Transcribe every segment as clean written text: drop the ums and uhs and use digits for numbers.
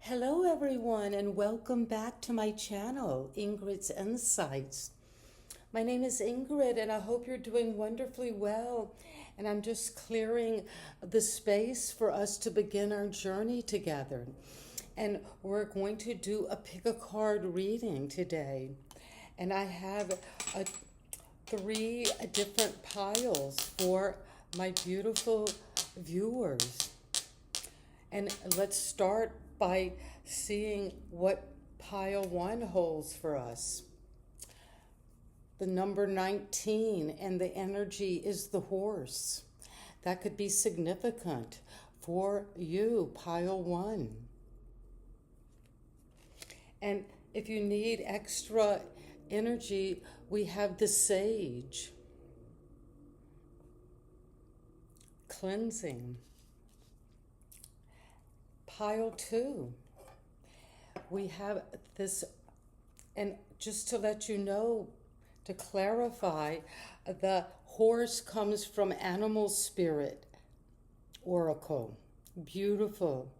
Hello everyone and welcome back to my channel, Ingrid's Insights. My name is Ingrid and I hope you're doing wonderfully well, and I'm just clearing the space for us to begin our journey together. And we're going to do a pick a card reading today. And I have three different piles for my beautiful viewers. And let's start by seeing what pile one holds for us. The number 19, and the energy is the horse. That could be significant for you, pile one. And if you need extra energy, we have the sage. Cleansing. Pile two, we have this, and just to let you know, to clarify, the horse comes from animal spirit oracle. Beautiful.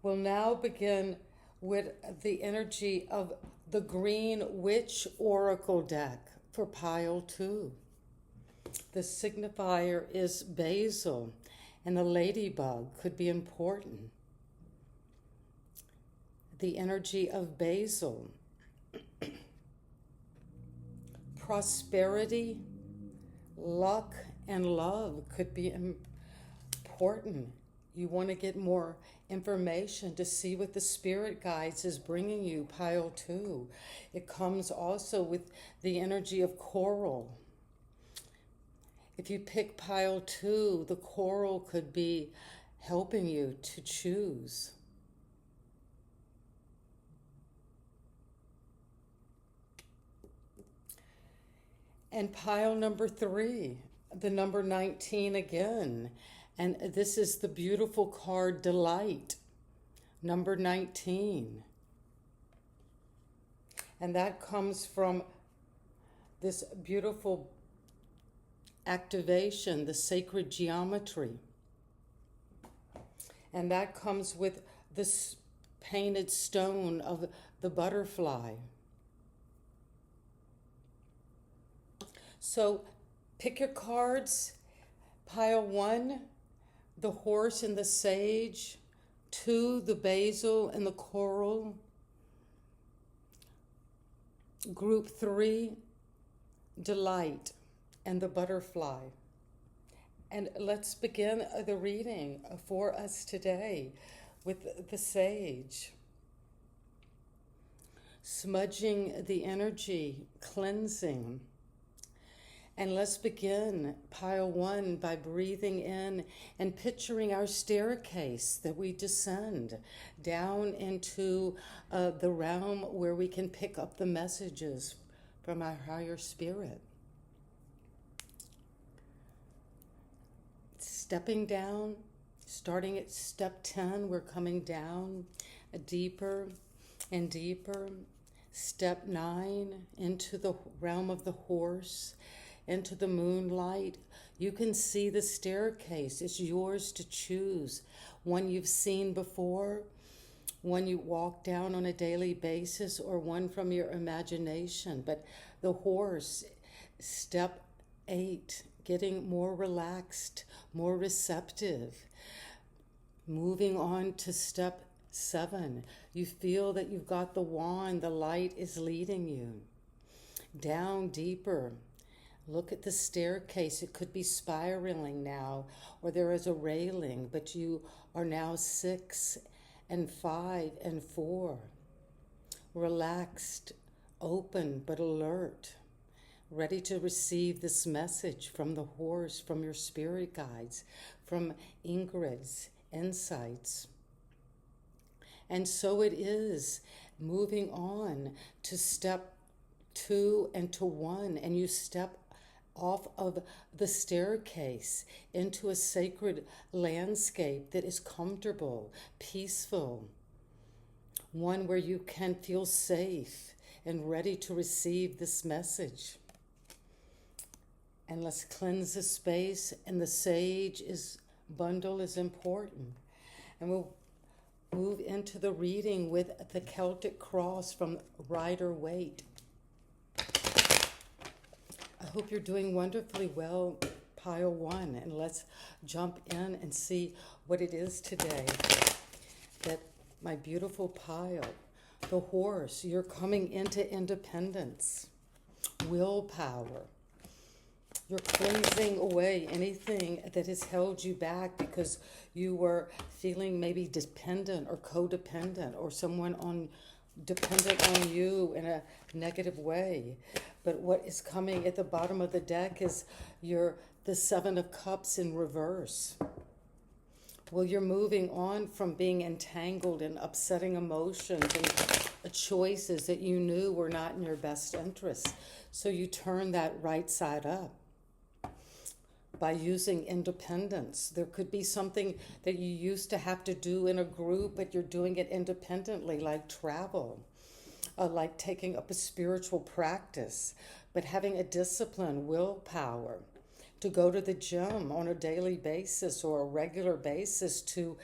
We'll now begin with the energy of the green witch oracle deck for pile two. The signifier is Basil, and the ladybug could be important. The energy of Basil. Prosperity, luck, and love could be important. You want to get more information to see what the spirit guides is bringing you, pile two. It comes also with the energy of coral. If you pick pile two, the coral could be helping you to choose. And pile number three, the number 19 again. And this is the beautiful card Delight, number 19. And that comes from this beautiful activation, the sacred geometry. And that comes with this painted stone of the butterfly. So pick your cards. Pile one, the horse and the sage. Two, the basil and the coral. Group three, delight and the butterfly. And let's begin the reading for us today with the sage. Smudging the energy, cleansing. And let's begin pile one by breathing in and picturing our staircase that we descend down into the realm where we can pick up the messages from our higher spirit. Stepping down, starting at step 10, we're coming down deeper and deeper. Step 9, into the realm of the horse, into the moonlight. You can see the staircase. It's yours to choose. One you've seen before, one you walk down on a daily basis, or one from your imagination. But the horse, step 8, getting more relaxed, more receptive. Moving on to step 7, you feel that you've got the wand, the light is leading you. Down deeper, look at the staircase. It could be spiraling now, or there is a railing, but you are now 6 and 5 and 4. Relaxed, open, but alert. Ready to receive this message from the horse, from your spirit guides, from Ingrid's Insights. And so it is, moving on to step 2 and to 1, and you step off of the staircase into a sacred landscape that is comfortable, peaceful, one where you can feel safe and ready to receive this message. And let's cleanse the space, and the sage bundle is important. And we'll into the reading with the Celtic cross from Rider-Waite. I hope you're doing wonderfully well, pile 1, and let's jump in and see what it is today. That my beautiful pile, the horse, you're coming into independence, willpower. You're cleansing away anything that has held you back because you were feeling maybe dependent or codependent or someone dependent on you in a negative way. But what is coming at the bottom of the deck is the 7 of Cups in reverse. Well, you're moving on from being entangled in upsetting emotions and choices that you knew were not in your best interest. So you turn that right side up by using independence. There could be something that you used to have to do in a group, but you're doing it independently, like travel, like taking up a spiritual practice, but having a discipline, willpower, to go to the gym on a daily basis or a regular basis, to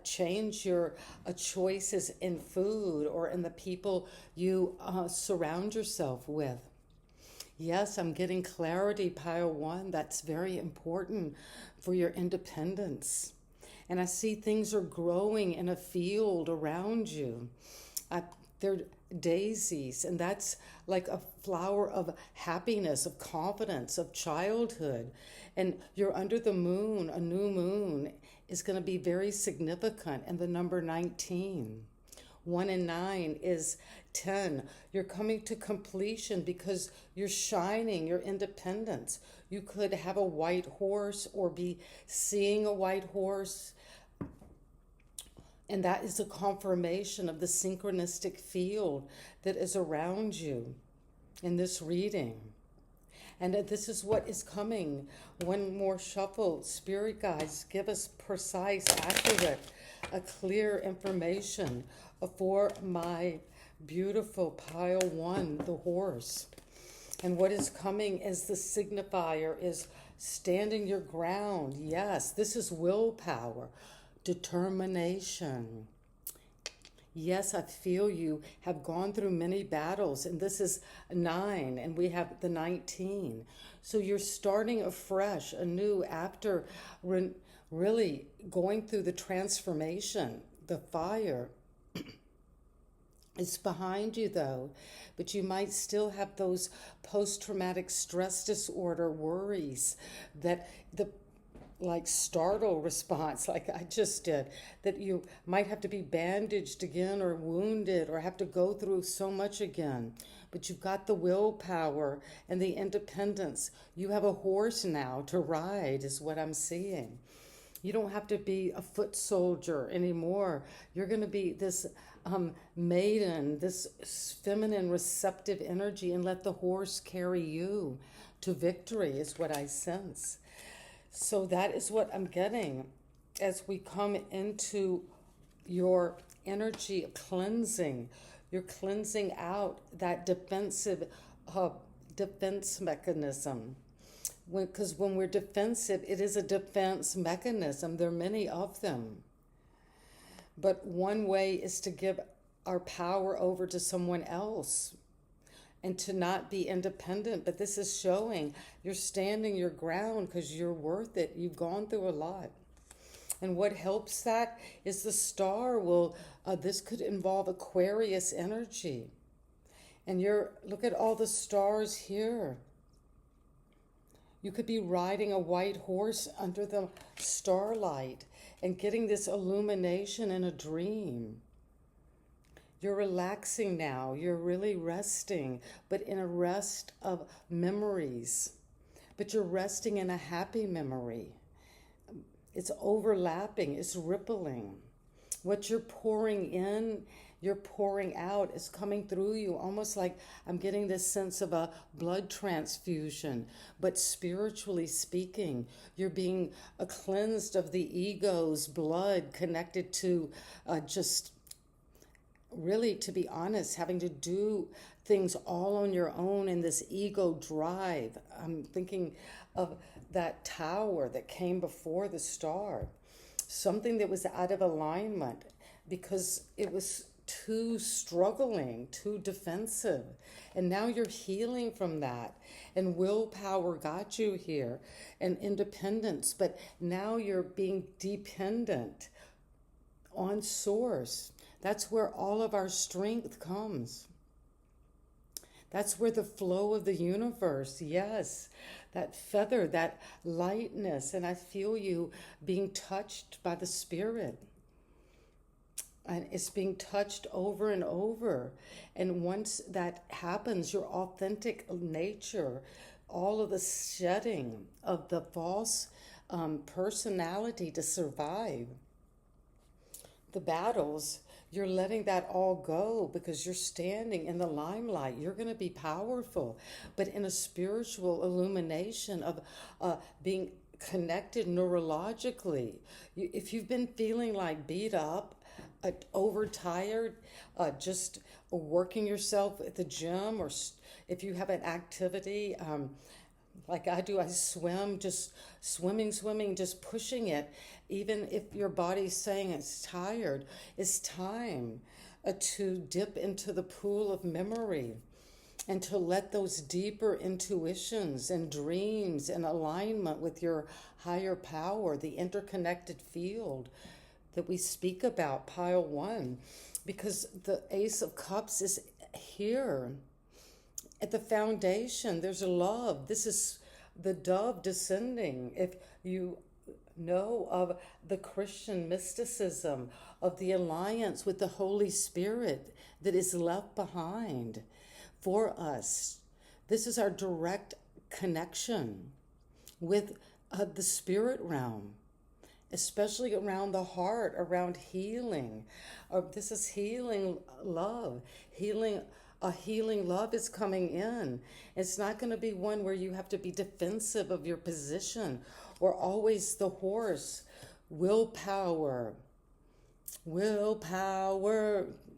change your choices in food or in the people you surround yourself with. Yes, I'm getting clarity, pile 1. That's very important for your independence. And I see things are growing in a field around you. They're daisies, and that's like a flower of happiness, of confidence, of childhood. And you're under the moon. A new moon is going to be very significant, and the number 19. 1 and 9 is 10. You're coming to completion because you're shining your independence. You could have a white horse or be seeing a white horse. And that is a confirmation of the synchronistic field that is around you in this reading. And this is what is coming. One more shuffle. Spirit guides, give us precise, accurate, clear information for my beautiful pile 1, the horse. And what is coming is the signifier is standing your ground. Yes, this is willpower, determination. Yes, I feel you have gone through many battles, and this is 9, and we have the 19. So you're starting afresh, anew, after really going through the transformation, the fire. It's behind you, though, but you might still have those post-traumatic stress disorder worries, that like startle response, like I just did, that you might have to be bandaged again or wounded or have to go through so much again. But you've got the willpower and the independence. You have a horse now to ride, is what I'm seeing. You don't have to be a foot soldier anymore. You're going to be this maiden, this feminine receptive energy, and let the horse carry you to victory, is what I sense. So that is what I'm getting as we come into your energy cleansing. You're cleansing out that defense mechanism. Because when we're defensive, it is a defense mechanism. There are many of them. But one way is to give our power over to someone else and to not be independent. But this is showing you're standing your ground because you're worth it. You've gone through a lot. And what helps that is the star this could involve Aquarius energy. And look at all the stars here. You could be riding a white horse under the starlight and getting this illumination in a dream. You're relaxing now. You're really resting, but in a rest of memories. But you're resting in a happy memory. It's overlapping. It's rippling. What you're pouring in, you're pouring out. Is coming through you, almost like I'm getting this sense of a blood transfusion. But spiritually speaking, you're being cleansed of the ego's blood connected to just really, to be honest, having to do things all on your own in this ego drive. I'm thinking of that tower that came before the star. Something that was out of alignment, because it was too struggling, too defensive. And now you're healing from that. And willpower got you here, and independence. But now you're being dependent on source. That's where all of our strength comes. That's where the flow of the universe, yes, that feather, that lightness. And I feel you being touched by the spirit. And it's being touched over and over. And once that happens, your authentic nature, all of the shedding of the false personality to survive the battles, you're letting that all go because you're standing in the limelight. You're going to be powerful, but in a spiritual illumination of being connected neurologically. If you've been feeling like beat up, overtired, just working yourself at the gym, or if you have an activity like I do, I swim, just swimming, just pushing it. Even if your body's saying it's tired, it's time to dip into the pool of memory and to let those deeper intuitions and dreams in alignment with your higher power, the interconnected field that we speak about, pile one, because the Ace of Cups is here. At the foundation, there's a love. This is the dove descending. If you know of the Christian mysticism, of the alliance with the Holy Spirit that is left behind for us, this is our direct connection with the spirit realm, especially around the heart, around healing. This is healing love. A healing love is coming in. It's not going to be one where you have to be defensive of your position or always the horse. Willpower.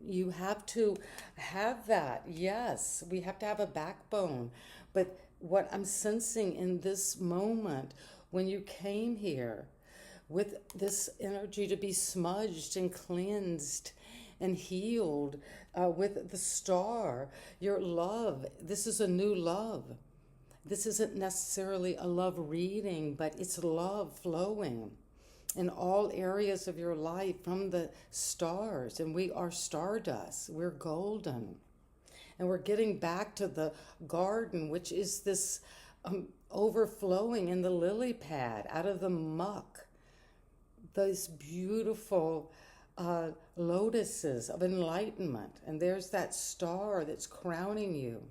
You have to have that. Yes, we have to have a backbone. But what I'm sensing in this moment, when you came here, with this energy to be smudged and cleansed and healed with the star, your love, this is a new love. This isn't necessarily a love reading, but it's love flowing in all areas of your life from the stars. And we are stardust. We're golden. And we're getting back to the garden, which is this overflowing in the lily pad out of the muck. Those beautiful lotuses of enlightenment. And there's that star that's crowning you,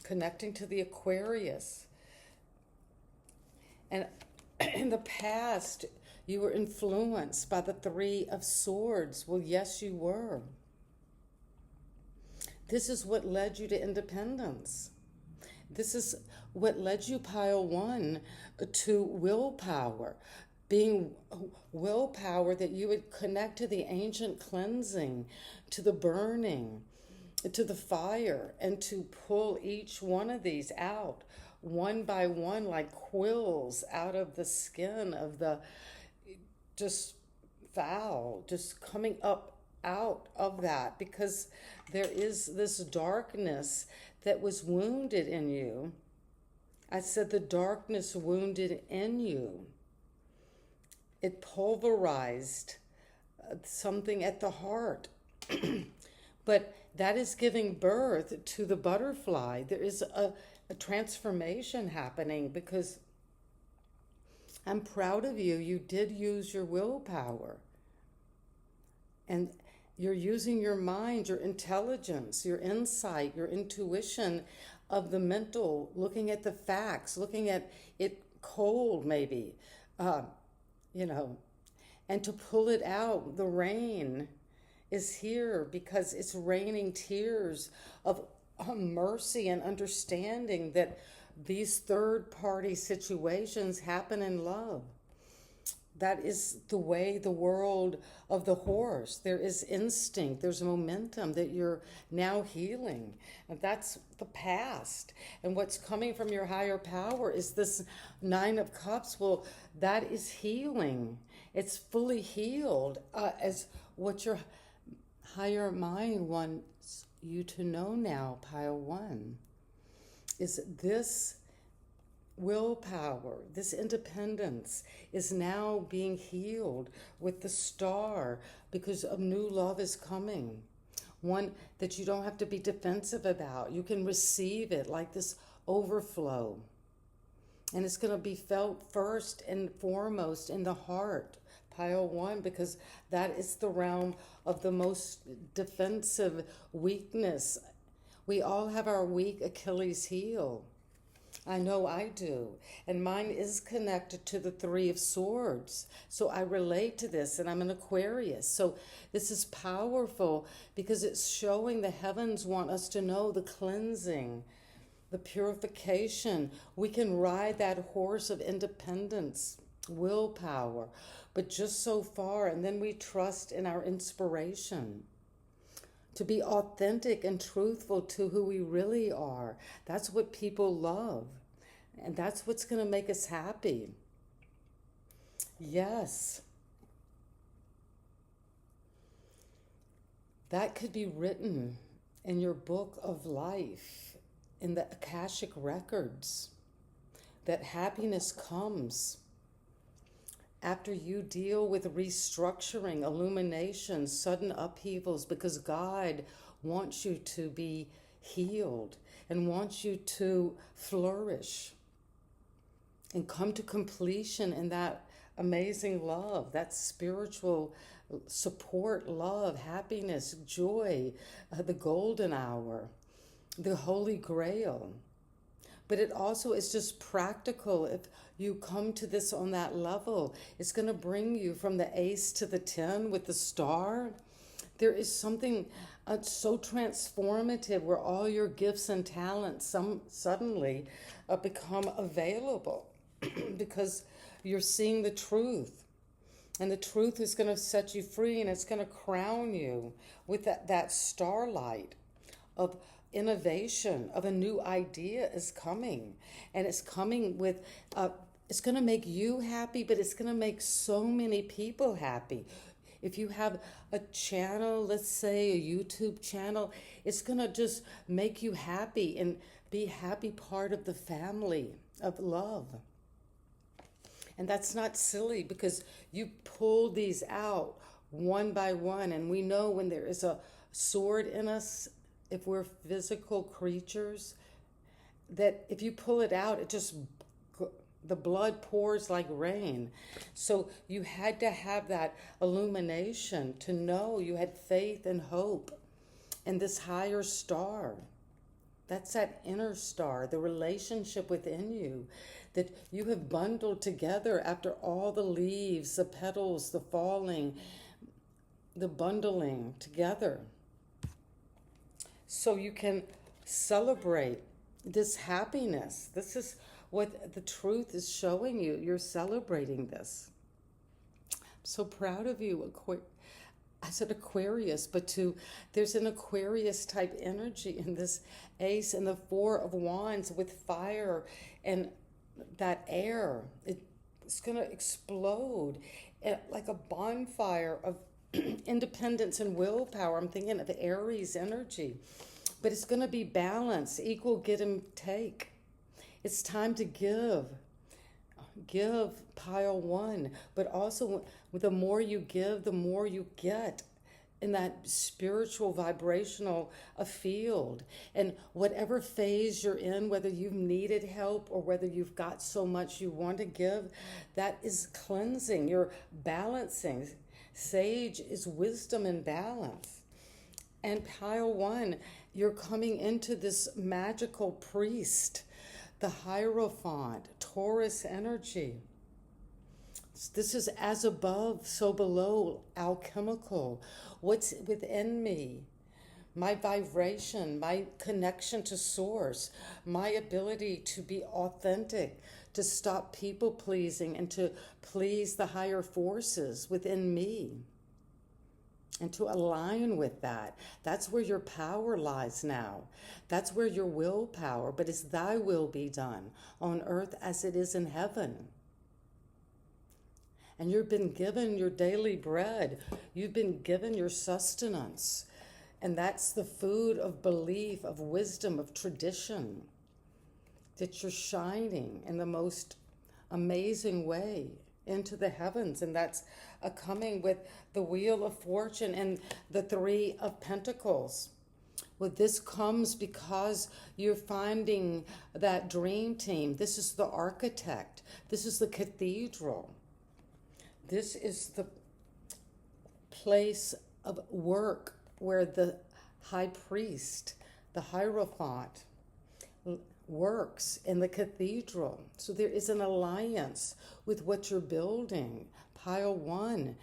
connecting to the Aquarius. And in the past, you were influenced by the Three of Swords. Well, yes, you were. This is what led you to independence. This is what led you, pile one, to willpower. Being willpower that you would connect to the ancient cleansing, to the burning, to the fire, and to pull each one of these out one by one like quills out of the skin of the just foul, just coming up out of that, because there is this darkness that was wounded in you. I said the darkness wounded in you. It pulverized something at the heart. But that is giving birth to the butterfly. There is a transformation happening, because I'm proud of you. You did use your willpower. And you're using your mind, your intelligence, your insight, your intuition of the mental, looking at the facts, looking at it cold maybe, and to pull it out. The rain is here because it's raining tears of mercy and understanding that these third-party situations happen in love. That is the way the world of the horse. There is instinct, there's momentum that you're now healing. And that's the past. And what's coming from your higher power is this Nine of Cups. Well, that is healing. It's fully healed as what your higher mind wants you to know now, pile one, is this willpower, this independence is now being healed with the star because a new love is coming. One that you don't have to be defensive about. You can receive it like this overflow. And it's going to be felt first and foremost in the heart, pile one, because that is the realm of the most defensive weakness. We all have our weak Achilles heel. I know I do. And mine is connected to the Three of Swords. So I relate to this, and I'm an Aquarius. So this is powerful because it's showing the heavens want us to know the cleansing, the purification. We can ride that horse of independence, willpower, but just so far, and then we trust in our inspiration. To be authentic and truthful to who we really are. That's what people love. And that's what's going to make us happy. Yes. That could be written in your book of life, in the Akashic records, that happiness comes after you deal with restructuring, illumination, sudden upheavals, because God wants you to be healed and wants you to flourish and come to completion in that amazing love, that spiritual support, love, happiness, joy, the golden hour, the Holy Grail. But it also is just practical. If you come to this on that level, it's going to bring you from the ace to the 10 with the star. There is something so transformative where all your gifts and talents suddenly become available because you're seeing the truth. And the truth is going to set you free, and it's going to crown you with that starlight of innovation, of a new idea is coming. And it's coming with, it's going to make you happy, but it's going to make so many people happy. If you have a channel, let's say a YouTube channel, it's going to just make you happy and be happy part of the family of love. And that's not silly because you pull these out one by one. And we know when there is a sword in us, if we're physical creatures, that if you pull it out, the blood pours like rain. So you had to have that illumination to know you had faith and hope in this higher star. That's that inner star, the relationship within you that you have bundled together after all the leaves, the petals, the falling, the bundling together. So you can celebrate this happiness. This is what the truth is showing you. You're celebrating this. I'm so proud of you, I said Aquarius, but there's an Aquarius type energy in this ace and the Four of Wands with fire and that air. It's going to explode like a bonfire of independence and willpower. I'm thinking of Aries energy, but it's going to be balance, equal give and take. It's time to give pile one, but also the more you give, the more you get in that spiritual vibrational field. And whatever phase you're in, whether you've needed help or whether you've got so much you want to give, that is cleansing. You're balancing. Sage is wisdom and balance. And pile one, you're coming into this magical priest, the Hierophant, Taurus energy. This is as above, so below, alchemical. What's within me? My vibration, my connection to source, my ability to be authentic, to stop people pleasing and to please the higher forces within me and to align with that. That's where your power lies now. That's where your willpower, but it's thy will be done on earth as it is in heaven. And you've been given your daily bread. You've been given your sustenance. And that's the food of belief, of wisdom, of tradition. That you're shining in the most amazing way into the heavens. And that's coming with the Wheel of Fortune and the Three of Pentacles. Well, this comes because you're finding that dream team. This is the architect. This is the cathedral. This is the place of work where the high priest, the Hierophant, works in the cathedral. So there is an alliance with what you're building. Pile 1,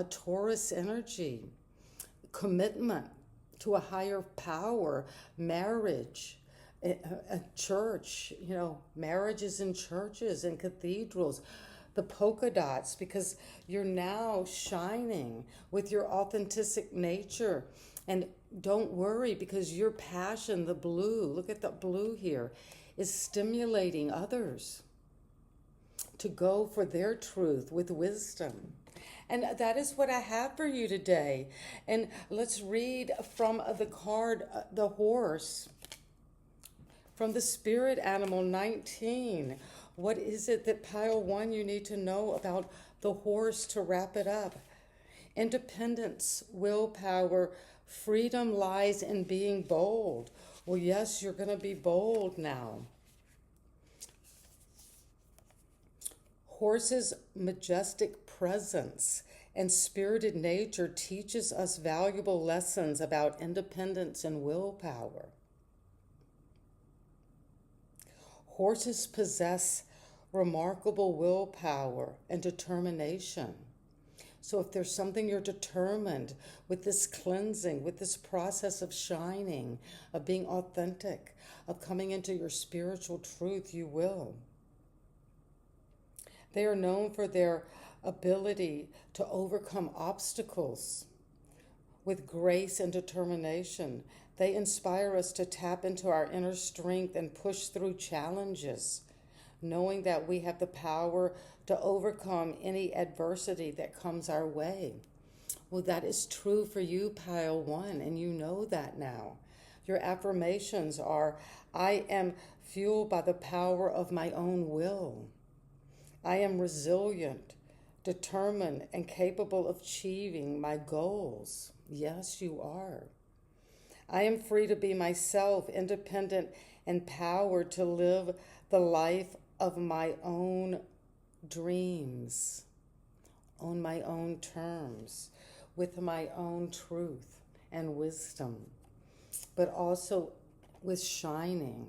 Taurus energy, commitment to a higher power, marriage, a church, marriages in churches and cathedrals, the polka dots, because you're now shining with your authentic nature. And don't worry, because your passion, the blue, look at the blue here, is stimulating others to go for their truth with wisdom. And that is what I have for you today. And let's read from the card, the horse, from the spirit animal 19. What is it that pile 1 you need to know about the horse to wrap it up? Independence, willpower, freedom lies in being bold. Well, yes, you're going to be bold now. Horse's majestic presence and spirited nature teaches us valuable lessons about independence and willpower. Horses possess remarkable willpower and determination. So if there's something you're determined with this cleansing, with this process of shining, of being authentic, of coming into your spiritual truth, you will. They are known for their ability to overcome obstacles with grace and determination. They inspire us to tap into our inner strength and push through challenges, knowing that we have the power to overcome any adversity that comes our way. Well, that is true for you, pile 1, and you know that now. Your affirmations are, I am fueled by the power of my own will. I am resilient, determined, and capable of achieving my goals. Yes, you are. I am free to be myself, independent, and empowered to live the life of my own dreams, on my own terms, with my own truth and wisdom, but also with shining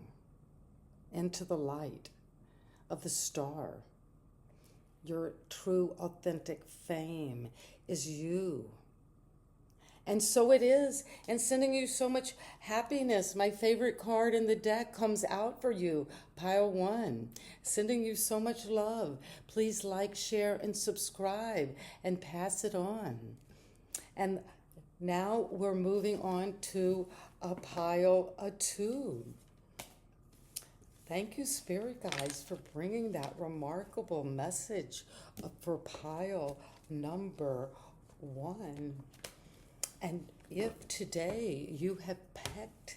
into the light of the star. Your true, authentic fame is you. And so it is, and sending you so much happiness. My favorite card in the deck comes out for you, pile 1. Sending you so much love. Please like, share, and subscribe, and pass it on. And now we're moving on to pile 2. Thank you, Spirit Guides, for bringing that remarkable message for pile number 1. And if today you have picked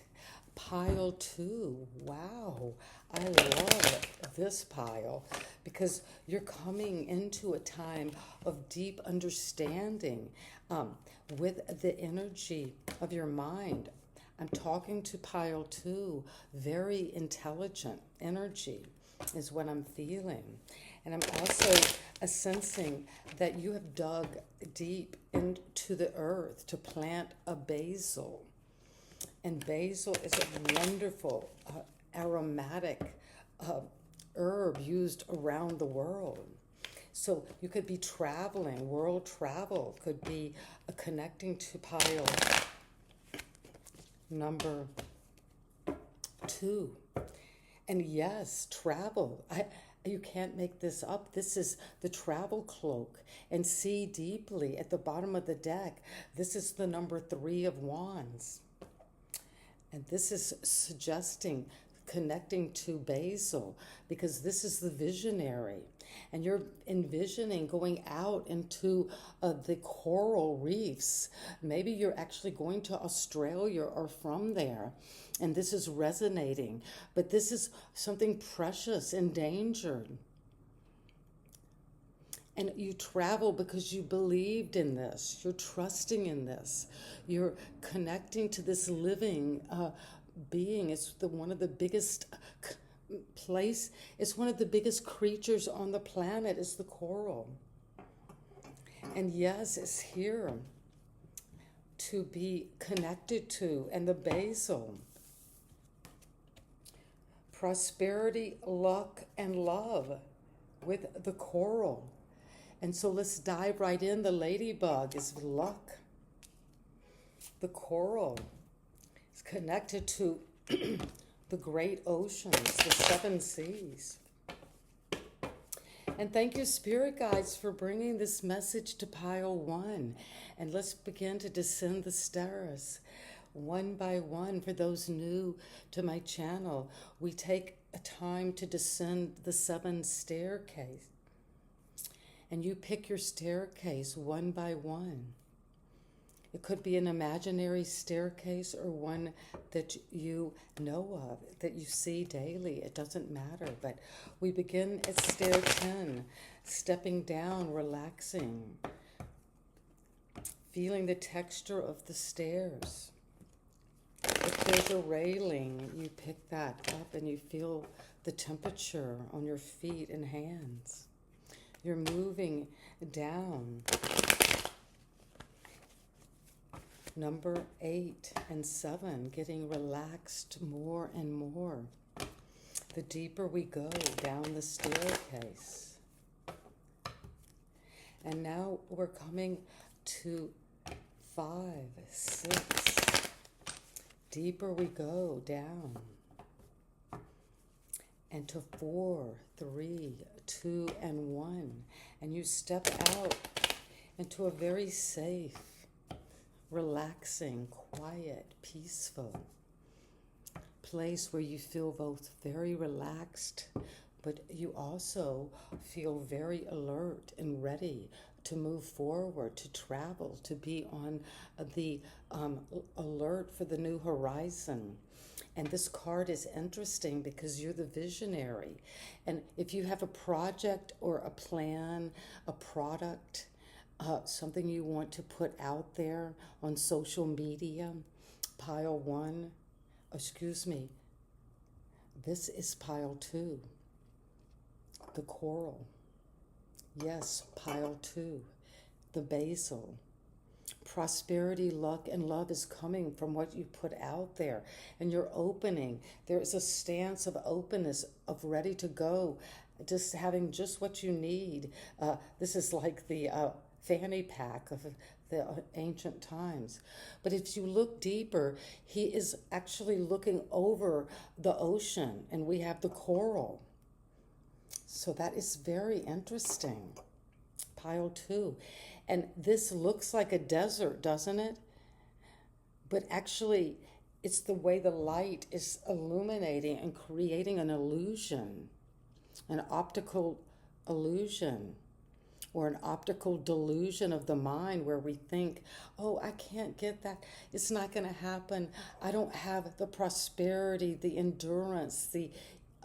pile 2, wow, I love this pile, because you're coming into a time of deep understanding with the energy of your mind. I'm talking to pile 2, very intelligent energy is what I'm feeling. And I'm also sensing that you have dug deep into the earth to plant a basil. And basil is a wonderful aromatic herb used around the world. So you could be traveling, world travel could be connecting to pile number 2. And yes, travel. You can't make this up. This is the travel cloak. And see deeply at the bottom of the deck, this is the number 3 of wands. And this is suggesting connecting to Basil, because this is the visionary. And you're envisioning going out into the coral reefs. Maybe you're actually going to Australia or from there. And this is resonating. But this is something precious, endangered. And you travel because you believed in this. You're trusting in this. You're connecting to this living being. It's one of the biggest it's one of the biggest creatures on the planet is the coral. And yes, it's here to be connected to. And the basil. Prosperity, luck, and love with the coral. And so let's dive right in. The ladybug is luck. The coral is connected to the great oceans, the 7 seas. And thank you, Spirit Guides, for bringing this message to pile 1. And let's begin to descend the stairs one by one. For those new to my channel, we take a time to descend the 7 staircase. And you pick your staircase one by one. It could be an imaginary staircase or one that you know of, that you see daily. It doesn't matter. But we begin at stair 10, stepping down, relaxing, feeling the texture of the stairs. If there's a railing, you pick that up and you feel the temperature on your feet and hands. You're moving down. Number 8 and 7, getting relaxed more and more. The deeper we go down the staircase. And now we're coming to 5, 6. Deeper we go down. And to 4, 3, 2, and 1. And you step out into a very safe, relaxing, quiet, peaceful place where you feel both very relaxed, but you also feel very alert and ready to move forward, to travel, to be on the alert for the new horizon. And this card is interesting because you're the visionary. And if you have a project or a plan, a product, something you want to put out there on social media, pile 1, this is pile 2, the coral. Yes, pile 2, the basil. Prosperity, luck, and love is coming from what you put out there. And you're opening. There is a stance of openness, of ready to go, just having just what you need. This is like the fanny pack of the ancient times. But if you look deeper, he is actually looking over the ocean, and we have the coral. So that is very interesting. Pile 2. And this looks like a desert, doesn't it? But actually, it's the way the light is illuminating and creating an illusion, an optical illusion, or an optical delusion of the mind where we think, oh, I can't get that. It's not going to happen. I don't have the prosperity, the endurance,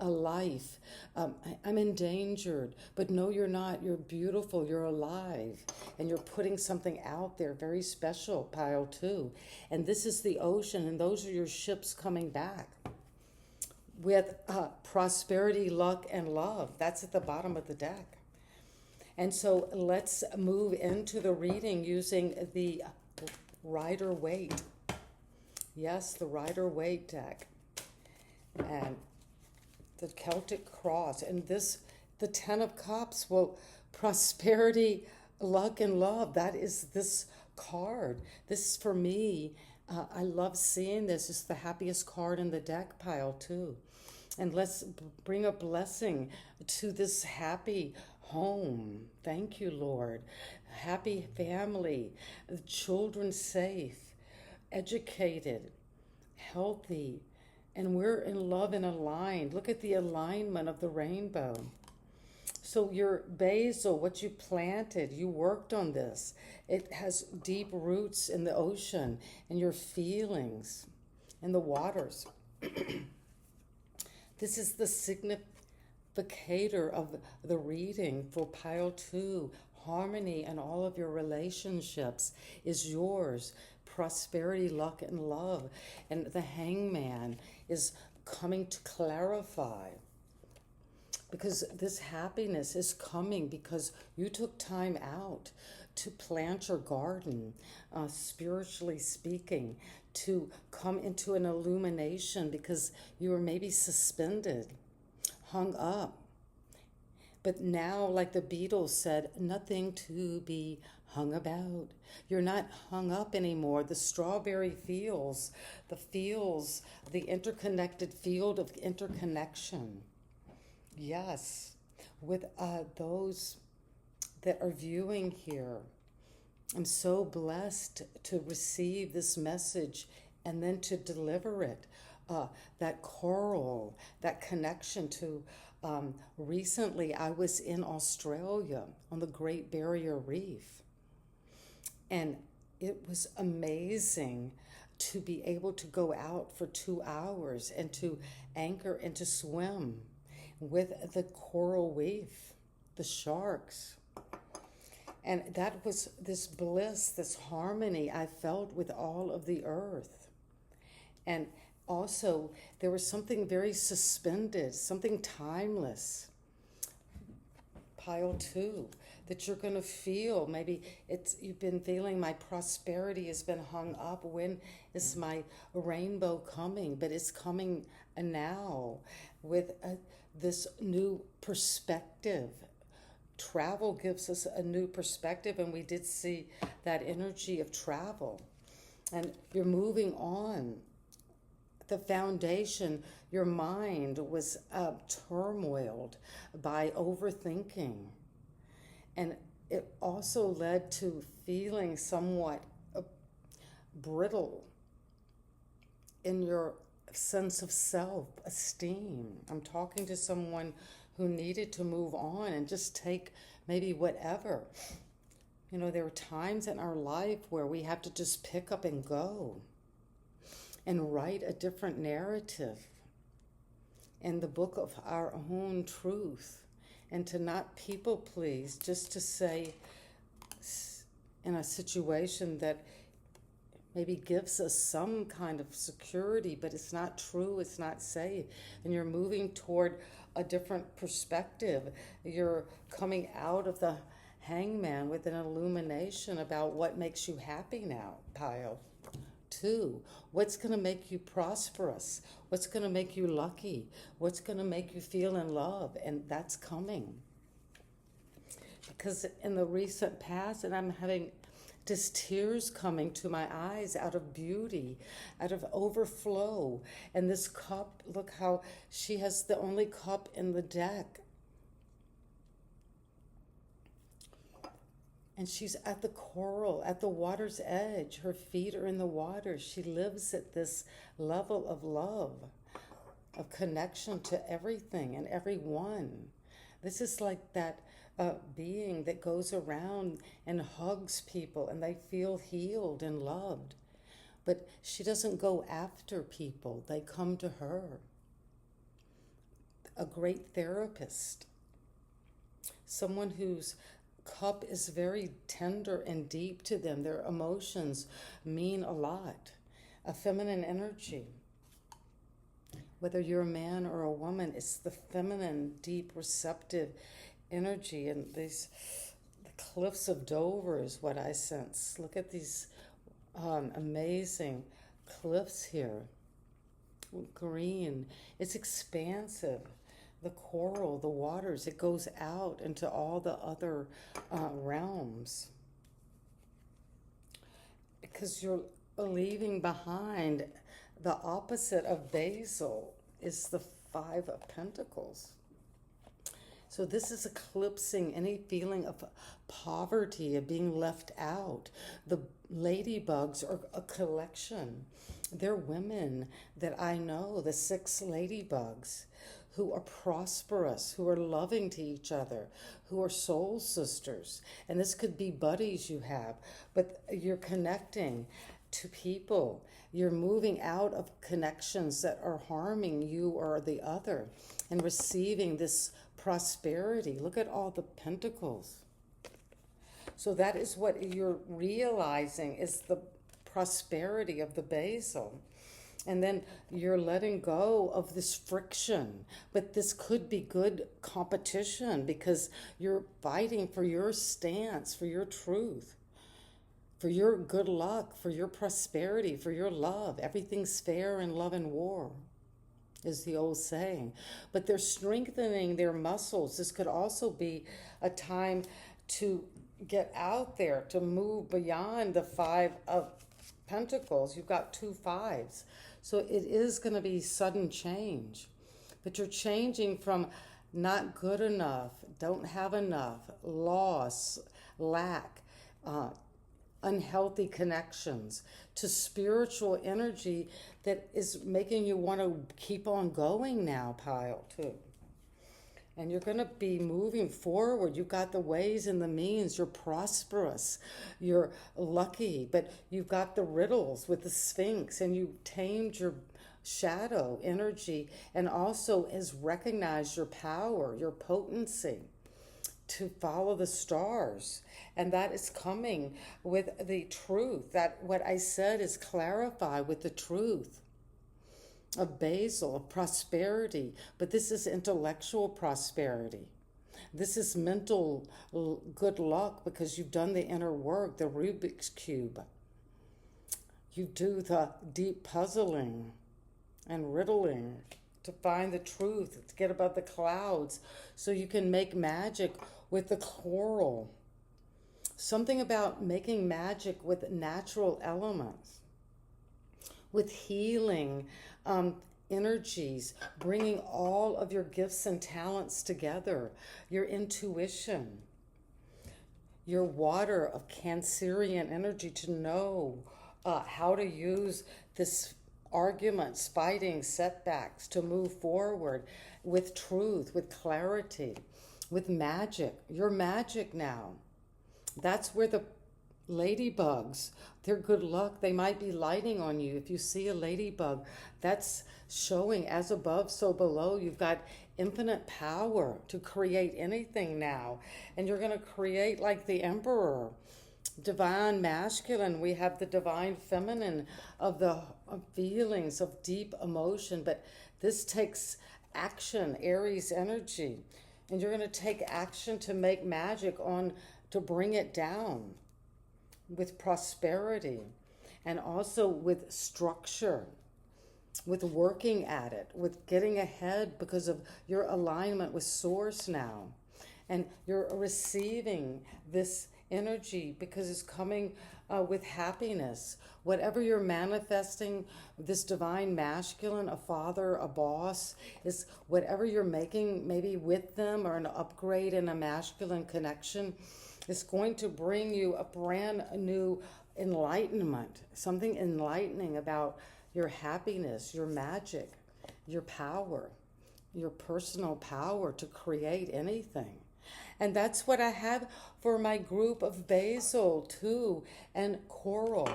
a life. I'm endangered. But no, you're not. You're beautiful. You're alive. And you're putting something out there very special, pile 2. And this is the ocean, and those are your ships coming back with prosperity, luck, and love. That's at the bottom of the deck. And so let's move into the reading using the Rider-Waite. Yes, the Rider-Waite deck. And the Celtic cross. And this, the 10 of Cups, well, prosperity, luck, and love. That is this card. This, for me, I love seeing this. It's the happiest card in the deck, pile 2. And let's bring a blessing to this happy home. Thank you, Lord. Happy family, children safe, educated, healthy, And we're in love and aligned. Look at the alignment of the rainbow. So your basil, what you planted, you worked on this. It has deep roots in the ocean and your feelings in the waters. This is the significator of the reading for pile 2. Harmony and all of your relationships is yours. Prosperity, luck, and love. And the hangman is coming to clarify. Because this happiness is coming because you took time out to plant your garden, spiritually speaking, to come into an illumination because you were maybe suspended, hung up. But now, like the Beatles said, nothing to be hung about. You're not hung up anymore. The strawberry fields, the interconnected field of interconnection. Yes, with those that are viewing here. I'm so blessed to receive this message and then to deliver it. That coral, that connection to, recently I was in Australia on the Great Barrier Reef. And it was amazing to be able to go out for 2 hours and to anchor and to swim with the coral reef, the sharks. And that was this bliss, this harmony I felt with all of the earth. And also, there was something very suspended, something timeless. Pile 2, that you're going to feel. Maybe you've been feeling my prosperity has been hung up. When is my rainbow coming? But it's coming now with this new perspective. Travel gives us a new perspective, and we did see that energy of travel. And you're moving on. The foundation, your mind was turmoiled by overthinking. And it also led to feeling somewhat brittle in your sense of self-esteem. I'm talking to someone who needed to move on and just take maybe whatever. You know, there are times in our life where we have to just pick up and go and write a different narrative in the book of our own truth, and to not people please, just to say in a situation that maybe gives us some kind of security, but it's not true, it's not safe, and you're moving toward a different perspective. You're coming out of the hangman with an illumination about what makes you happy now, pile 2. What's going to make you prosperous? What's going to make you lucky? What's going to make you feel in love? And that's coming. Because in the recent past, and I'm having just tears coming to my eyes out of beauty, out of overflow. And this cup, look how she has the only cup in the deck. And she's at the coral, at the water's edge. Her feet are in the water. She lives at this level of love, of connection to everything and everyone. This is like that being that goes around and hugs people and they feel healed and loved. But she doesn't go after people. They come to her. A great therapist. Someone whose cup is very tender and deep to them. Their emotions mean a lot. A feminine energy. Whether you're a man or a woman, it's the feminine, deep, receptive energy. And the cliffs of Dover is what I sense. Look at these amazing cliffs here. Green. It's expansive. The coral, the waters, it goes out into all the other realms. Because you're leaving behind, the opposite of Basil is the 5 of Pentacles. So this is eclipsing any feeling of poverty, of being left out. The ladybugs are a collection They're women that I know, the 6 ladybugs, who are prosperous, who are loving to each other, who are soul sisters. And this could be buddies you have, but you're connecting to people. You're moving out of connections that are harming you or the other and receiving this prosperity. Look at all the pentacles. So that is what you're realizing is the prosperity of the basil. And then you're letting go of this friction. But this could be good competition because you're fighting for your stance, for your truth, for your good luck, for your prosperity, for your love. Everything's fair in love and war, is the old saying. But they're strengthening their muscles. This could also be a time to get out there, to move beyond the 5 of Pentacles. You've got 2 5s. So it is going to be sudden change. But you're changing from not good enough, don't have enough, loss, lack, unhealthy connections, to spiritual energy that is making you want to keep on going now, pile too. And you're going to be moving forward. You've got the ways and the means. You're prosperous. You're lucky. But you've got the riddles with the Sphinx. And you tamed your shadow energy. And also has recognized your power, your potency to follow the stars. And that is coming with the truth. That what I said is clarified with the truth of Basil, of prosperity, but this is intellectual prosperity. This is mental good luck because you've done the inner work, the Rubik's Cube. You do the deep puzzling and riddling to find the truth, to get above the clouds, so you can make magic with the coral. Something about making magic with natural elements, with healing energies, bringing all of your gifts and talents together, your intuition, your water of Cancerian energy to know how to use this arguments, fighting, setbacks to move forward with truth, with clarity, with magic. You're magic now. That's where the ladybugs, they're good luck. They might be lighting on you. If you see a ladybug, that's showing as above, so below. You've got infinite power to create anything now. And you're going to create like the emperor. Divine masculine, we have the divine feminine of the feelings of deep emotion. But this takes action, Aries energy. And you're going to take action to make magic on, to bring it down with prosperity, and also with structure, with working at it, with getting ahead because of your alignment with source now. And you're receiving this energy because it's coming with happiness. Whatever you're manifesting, this divine masculine, a father, a boss, is whatever you're making, maybe with them, or an upgrade in a masculine connection, is going to bring you a brand new enlightenment, something enlightening about your happiness, your magic, your power, your personal power to create anything. And that's what I have for my group of Basil too, and Coral.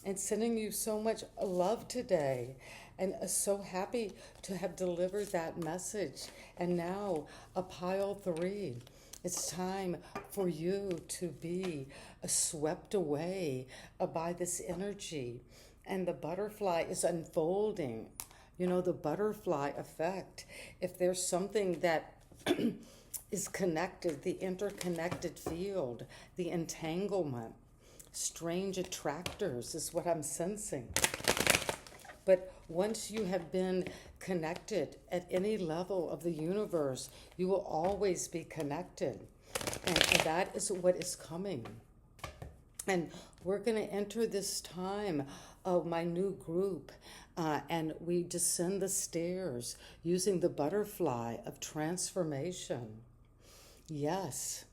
And sending you so much love today. And so happy to have delivered that message. And now a pile 3. It's time for you to be swept away by this energy. And the butterfly is unfolding. You know, the butterfly effect. If there's something that is connected, the interconnected field, the entanglement, strange attractors is what I'm sensing. But once you have been connected at any level of the universe, you will always be connected. And that is what is coming. And we're going to enter this time of my new group, and we descend the stairs using the butterfly of transformation. Yes,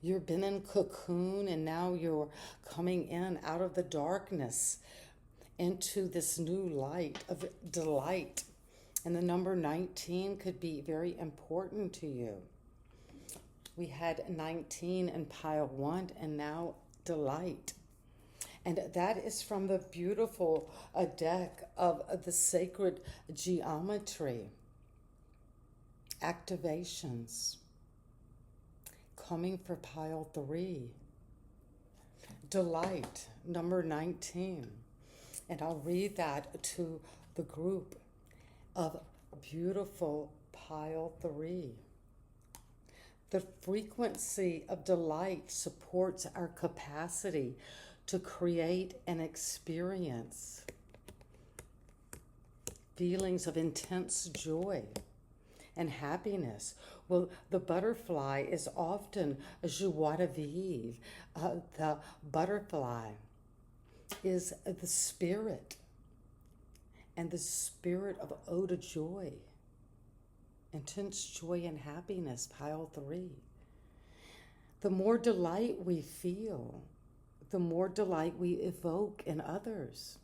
you've been in cocoon, and now you're coming in out of the darkness into this new light of delight. And the number 19 could be very important to you. We had 19 in pile 1 and now delight. And that is from the beautiful deck of the sacred geometry. Activations. Coming for pile 3. Delight, number 19. And I'll read that to the group of beautiful pile 3. The frequency of delight supports our capacity to create and experience feelings of intense joy and happiness. Well, the butterfly is often a joie de vivre. The butterfly is the spirit, and the spirit of ode to joy, intense joy and happiness, pile 3. The more delight we feel, the more delight we evoke in others.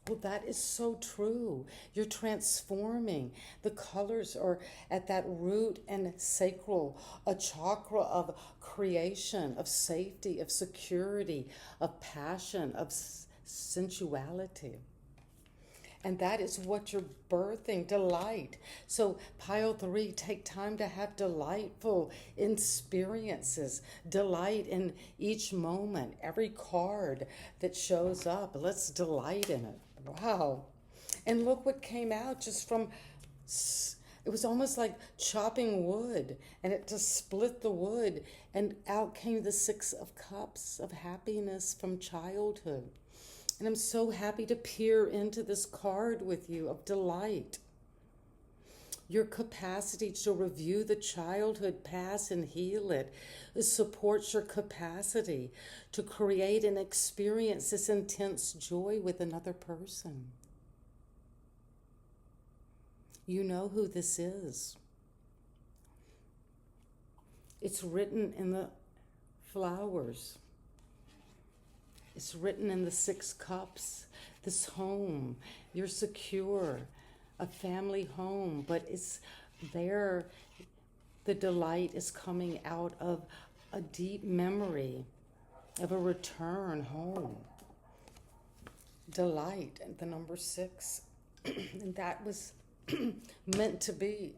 Well, that is so true. You're transforming. The colors are at that root and sacral, a chakra of creation, of safety, of security, of passion, of sensuality. And that is what you're birthing, delight. So pile 3, take time to have delightful experiences, delight in each moment, every card that shows up. Let's delight in it. Wow. And look what came out just from, it was almost like chopping wood, and it just split the wood, and out came the 6 of Cups of happiness from childhood. And I'm so happy to peer into this card with you of delight. Your capacity to review the childhood past and heal it supports your capacity to create and experience this intense joy with another person. You know who this is. It's written in the flowers. It's written in the 6 cups, this home. You're secure, a family home, but it's there. The delight is coming out of a deep memory of a return home. Delight, and the number 6. And that was meant to be.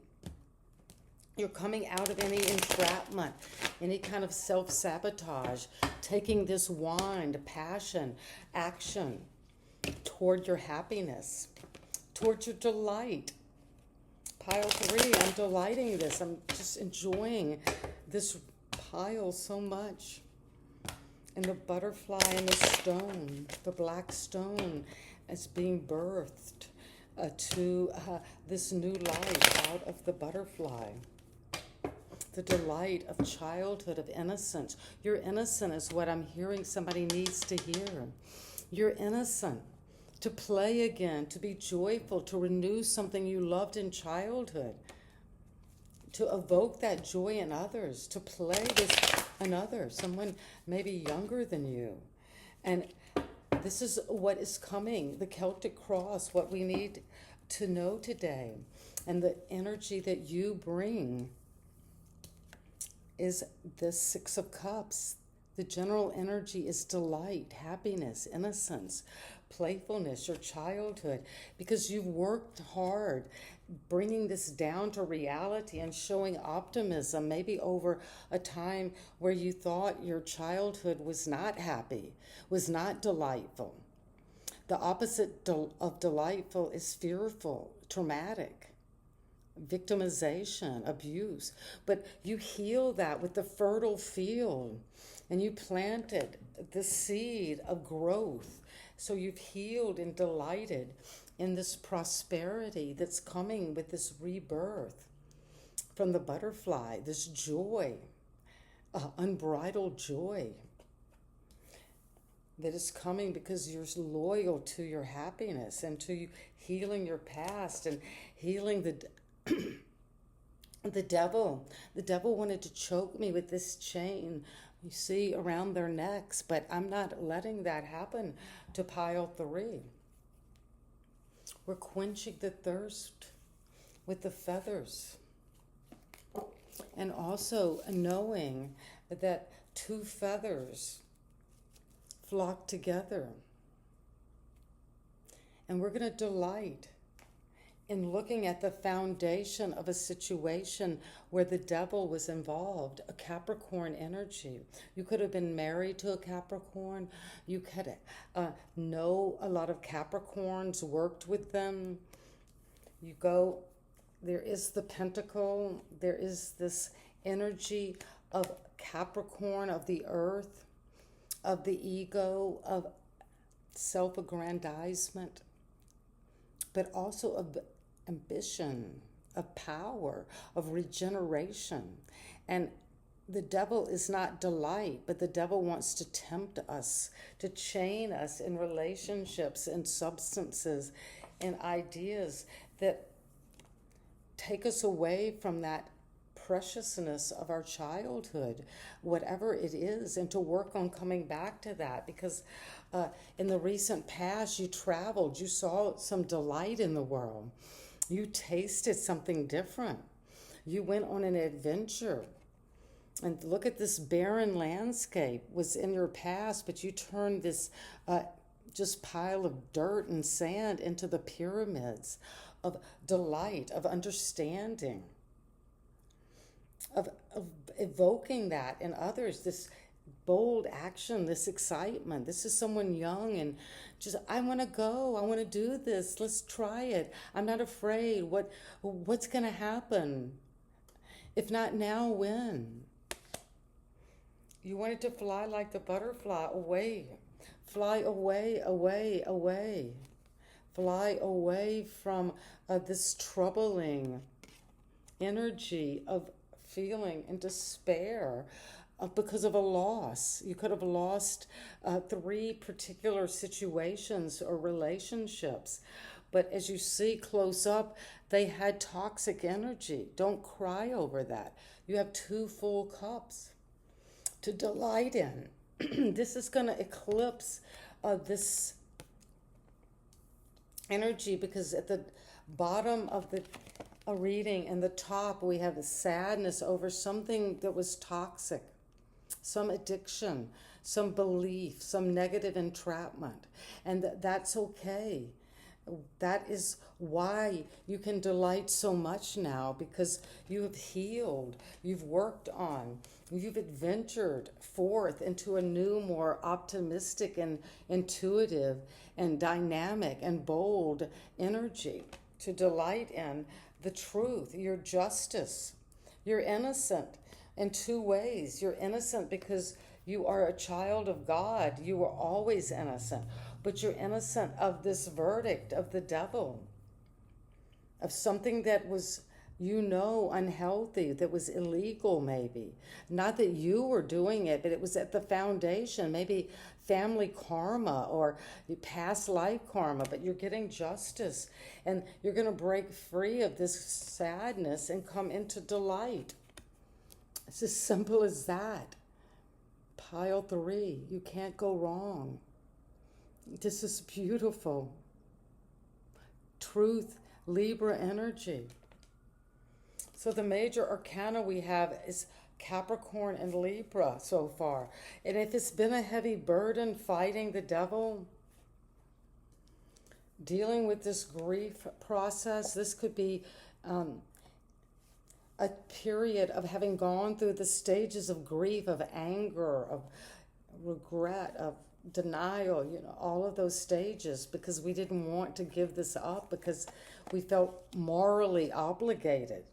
You're coming out of any entrapment, any kind of self-sabotage, taking this wand, passion, action toward your happiness, toward your delight. Pile 3, I'm delighting this. I'm just enjoying this pile so much. And the butterfly and the stone, the black stone, is being birthed to this new life out of the butterfly. The delight of childhood, of innocence. You're innocent is what I'm hearing somebody needs to hear. You're innocent. To play again, to be joyful, to renew something you loved in childhood. To evoke that joy in others, to play with another, someone maybe younger than you. And this is what is coming, the Celtic cross, what we need to know today. And the energy that you bring is the 6 of Cups. The general energy is delight, happiness, innocence, playfulness, your childhood, because you've worked hard bringing this down to reality and showing optimism, maybe over a time where you thought your childhood was not happy, was not delightful. The opposite of delightful is fearful, traumatic, victimization, abuse. But you heal that with the fertile field, and you planted the seed of growth. So you've healed and delighted in this prosperity that's coming with this rebirth from the butterfly, this joy, unbridled joy that is coming because you're loyal to your happiness and to healing your past and healing the devil. The devil wanted to choke me with this chain, you see, around their necks, but I'm not letting that happen to pile 3. We're quenching the thirst with the feathers. And also knowing that two feathers flock together. And we're going to delight in looking at the foundation of a situation where the devil was involved, a Capricorn energy. You could have been married to a Capricorn. You could know a lot of Capricorns, worked with them. You go, there is the pentacle, there is this energy of Capricorn, of the earth, of the ego, of self-aggrandizement, but also of ambition, of power, of regeneration. And the devil is not delight, but the devil wants to tempt us, to chain us in relationships and substances and ideas that take us away from that preciousness of our childhood, whatever it is, and to work on coming back to that. Because in the recent past, you traveled, you saw some delight in the world. You tasted something different. You went on an adventure. And look at this barren landscape was in your past, but you turned this just pile of dirt and sand into the pyramids of delight, of understanding, of evoking that in others, this bold action, this excitement. This is someone young and just, I want to go, I want to do this, let's try it. I'm not afraid. What's going to happen? If not now, when? You wanted to fly like the butterfly, away. Fly away, away, away. Fly away from this troubling energy of feeling and despair because of a loss. You could have lost 3 particular situations or relationships. But as you see close up, they had toxic energy. Don't cry over that. You have 2 full cups to delight in. This is going to eclipse this energy, because at the bottom of the reading and the top, we have a sadness over something that was toxic, some addiction, some belief, some negative entrapment. And that's okay. That is why you can delight so much now, because you have healed, you've worked on, you've adventured forth into a new, more optimistic and intuitive and dynamic and bold energy to delight in the truth, your justice. You're innocent in 2 ways. You're innocent because you are a child of God. You were always innocent. But you're innocent of this verdict of the devil, of something that was, unhealthy, that was illegal maybe. Not that you were doing it, but it was at the foundation, maybe family karma or past life karma, but you're getting justice and you're going to break free of this sadness and come into delight. It's as simple as that. Pile 3, you can't go wrong. This is beautiful. Truth, Libra energy. So the major arcana we have is Capricorn and Libra so far. And if it's been a heavy burden fighting the devil, dealing with this grief process, this could be a period of having gone through the stages of grief, of anger, of regret, of denial, all of those stages, because we didn't want to give this up, because we felt morally obligated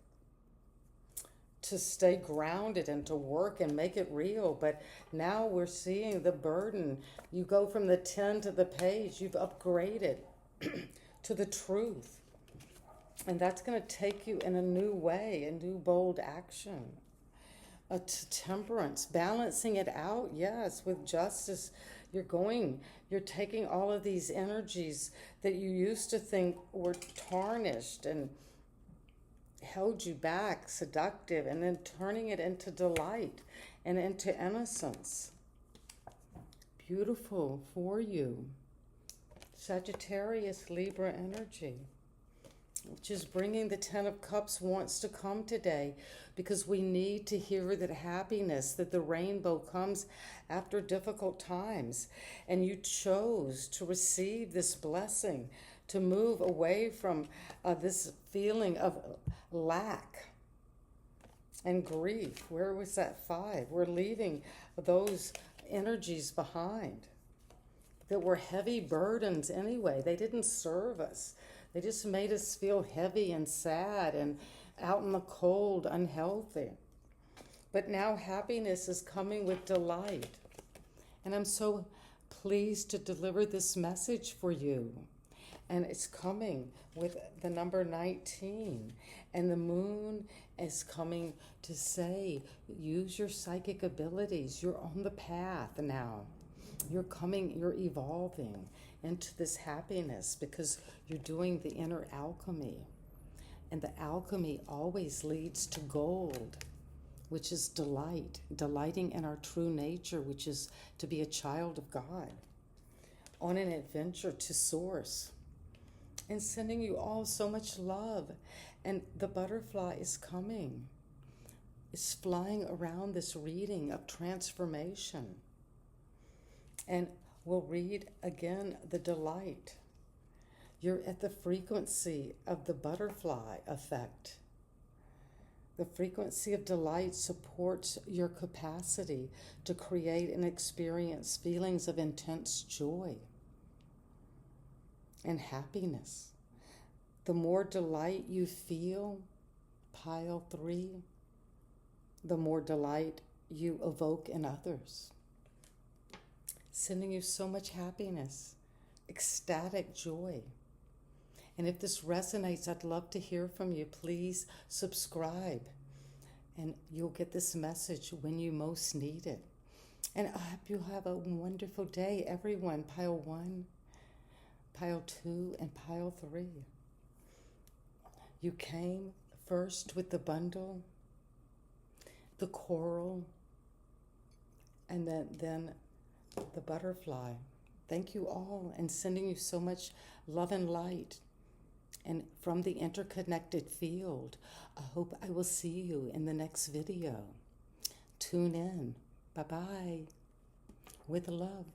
to stay grounded and to work and make it real. But now we're seeing the burden. You go from the 10 to the page, you've upgraded to the truth. And that's going to take you in a new way, a new bold action. To temperance, balancing it out, yes, with justice. You're taking all of these energies that you used to think were tarnished and held you back, seductive, and then turning it into delight and into innocence. Beautiful for you. Sagittarius, Libra energy, which is bringing the Ten of Cups, wants to come today because we need to hear that happiness, that the rainbow comes after difficult times. And you chose to receive this blessing, to move away from this feeling of lack and grief. Where was that 5? We're leaving those energies behind that were heavy burdens anyway. They didn't serve us. They just made us feel heavy and sad and out in the cold, unhealthy. But now happiness is coming with delight. And I'm so pleased to deliver this message for you. And it's coming with the number 19. And the moon is coming to say, use your psychic abilities. You're on the path now. You're evolving into this happiness because you're doing the inner alchemy. And the alchemy always leads to gold, which is delight, delighting in our true nature, which is to be a child of God, on an adventure to source. And sending you all so much love. And the butterfly is coming. It's flying around this reading of transformation. And we'll read again the delight. You're at the frequency of the butterfly effect. The frequency of delight supports your capacity to create and experience feelings of intense joy and happiness. The more delight you feel, pile 3, the more delight you evoke in others. Sending you so much happiness, ecstatic joy. And if this resonates, I'd love to hear from you. Please subscribe, and you'll get this message when you most need it. And I hope you have a wonderful day, everyone. Pile 1, pile 2, and pile 3. You came first with the bundle, the coral, and then the butterfly. Thank you all, and sending you so much love and light. And from the interconnected field, I hope I will see you in the next video. Tune in. Bye-bye. With love.